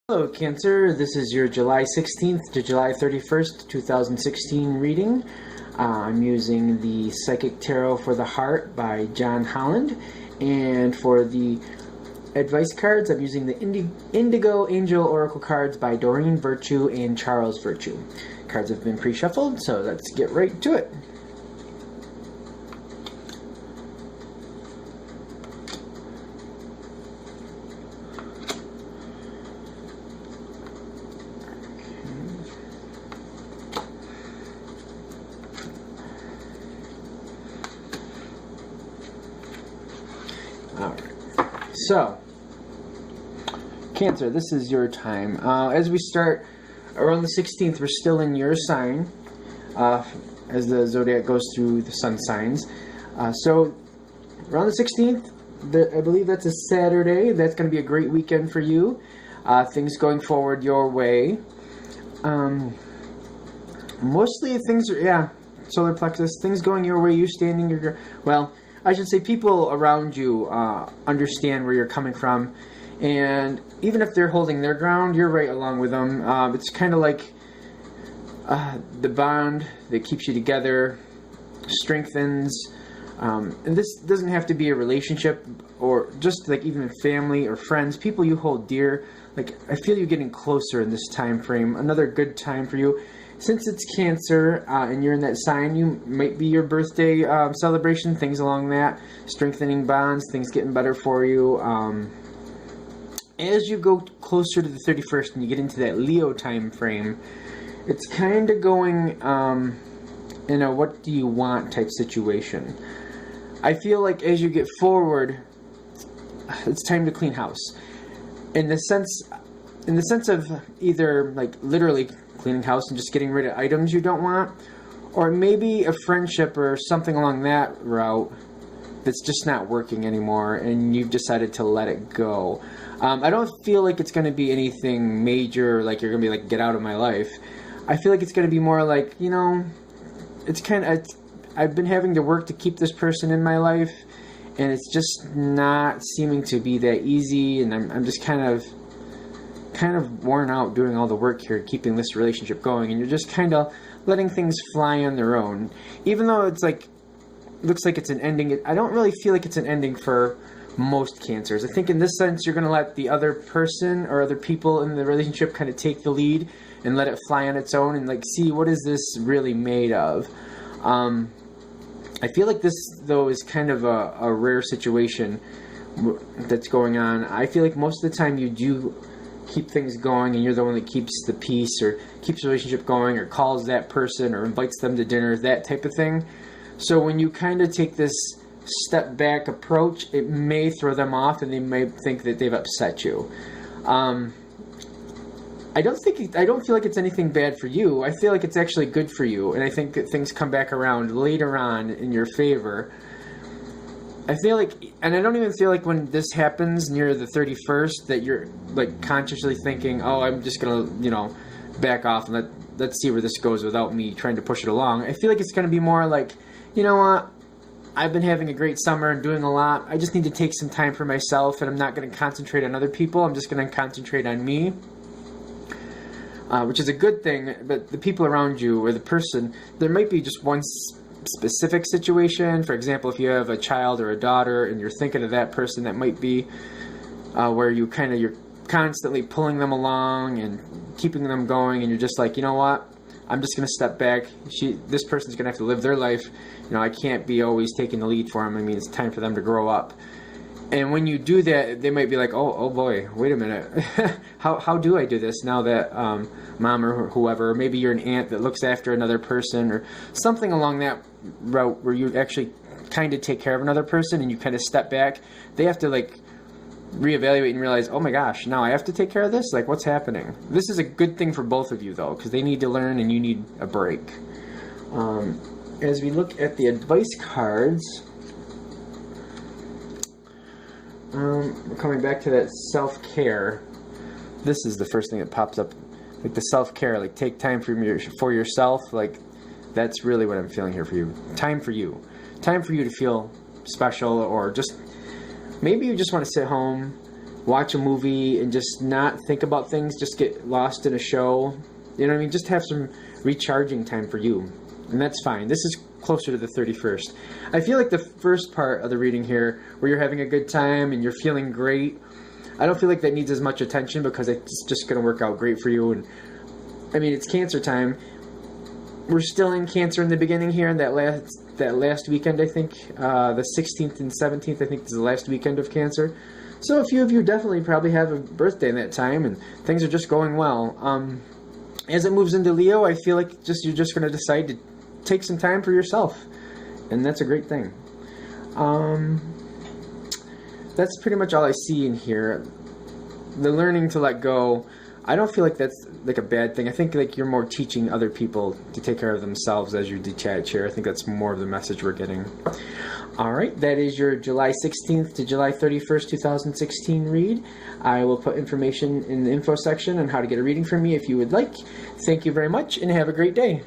Hello, Cancer. This is your July 16th to July 31st, 2016 reading. I'm using the Psychic Tarot for the Heart by John Holland. And for the advice cards, I'm using the Indigo Angel Oracle cards by Doreen Virtue and Charles Virtue. Cards have been pre-shuffled, so let's get right to it. Alright, so, Cancer, this is your time. As we start around the 16th, we're still in your sign, as the zodiac goes through the sun signs. So, around the 16th, I believe that's a Saturday. That's going to be a great weekend for you. Things going forward your way. Mostly things are, solar plexus, things going your way, you standing your, well, I should say people around you understand where you're coming from, and even if they're holding their ground, you're right along with them. It's kind of like the bond that keeps you together strengthens, and this doesn't have to be a relationship or just like even family or friends, people you hold dear. Like, I feel you getting closer in this time frame. Another good time for you. Since it's Cancer and you're in that sign, you might be your birthday celebration, things along that, strengthening bonds, things getting better for you. As you go closer to the 31st and you get into that Leo time frame, it's kind of going in a what do you want type situation. I feel like as you get forward, it's time to clean house. In the sense of either like literally cleaning house and just getting rid of items you don't want, or maybe a friendship or something along that route that's just not working anymore and you've decided to let it go. I don't feel like it's going to be anything major, like you're going to be like, get out of my life. I feel like it's going to be more like, you know, it's kind of, I've been having to work to keep this person in my life, and it's just not seeming to be that easy, and I'm just kind of worn out doing all the work here, keeping this relationship going, and you're just kind of letting things fly on their own. Even though it's like, looks like it's an ending, I don't really feel like it's an ending for most Cancers. I think in this sense, you're going to let the other person or other people in the relationship kind of take the lead and let it fly on its own and like, see, what is this really made of? I feel like this, though, is kind of a rare situation that's going on. I feel like most of the time you do keep things going and you're the one that keeps the peace or keeps the relationship going or calls that person or invites them to dinner, that type of thing. So when you kind of take this step back approach, it may throw them off and they may think that they've upset you. I don't feel like it's anything bad for you. I feel like it's actually good for you, and I think that things come back around later on in your favor. I feel like, and I don't even feel like when this happens near the 31st that you're like consciously thinking, oh, I'm just gonna, you know, back off and let's see where this goes without me trying to push it along. I feel like it's gonna be more like, you know what, I've been having a great summer and doing a lot. I just need to take some time for myself, and I'm not gonna concentrate on other people. I'm just gonna concentrate on me. Which is a good thing, but the people around you or the person, there might be just one specific situation. For example, if you have a child or a daughter and you're thinking of that person, that might be where you're constantly pulling them along and keeping them going, and you're just like, you know what, I'm just going to step back. This person's going to have to live their life. You know, I can't be always taking the lead for them. I mean, it's time for them to grow up. And when you do that, they might be like, oh boy, wait a minute. How do I do this now that mom or whoever, or maybe you're an aunt that looks after another person or something along that route where you actually kind of take care of another person and you kind of step back. They have to like reevaluate and realize, oh my gosh, now I have to take care of this? Like, what's happening? This is a good thing for both of you, though, because they need to learn and you need a break. As we look at the advice cards, we're coming back to that self-care. This is the first thing that pops up. Like the self-care, like take time for yourself. Like, that's really what I'm feeling here for you. Time for you. Time for you to feel special, or just maybe you just want to sit home watch a movie and just not think about things, just get lost in a show. You know what I mean? Just have some recharging time for you. And that's fine. This is closer to the 31st. I feel like the first part of the reading here, where you're having a good time and you're feeling great, I don't feel like that needs as much attention because it's just going to work out great for you. And I mean, it's Cancer time. We're still in Cancer in the beginning here, in that last weekend, I think. The 16th and 17th, I think, is the last weekend of Cancer. So a few of you definitely probably have a birthday in that time, and things are just going well. As it moves into Leo, I feel like you're just going to decide to take some time for yourself, and that's a great thing. That's pretty much all I see in here. The learning to let go, I don't feel like that's like a bad thing. I think like you're more teaching other people to take care of themselves as you detach here. I think that's more of the message we're getting. All right, that is your July 16th to July 31st, 2016 read. I will put information in the info section on how to get a reading from me if you would like. Thank you very much, and have a great day.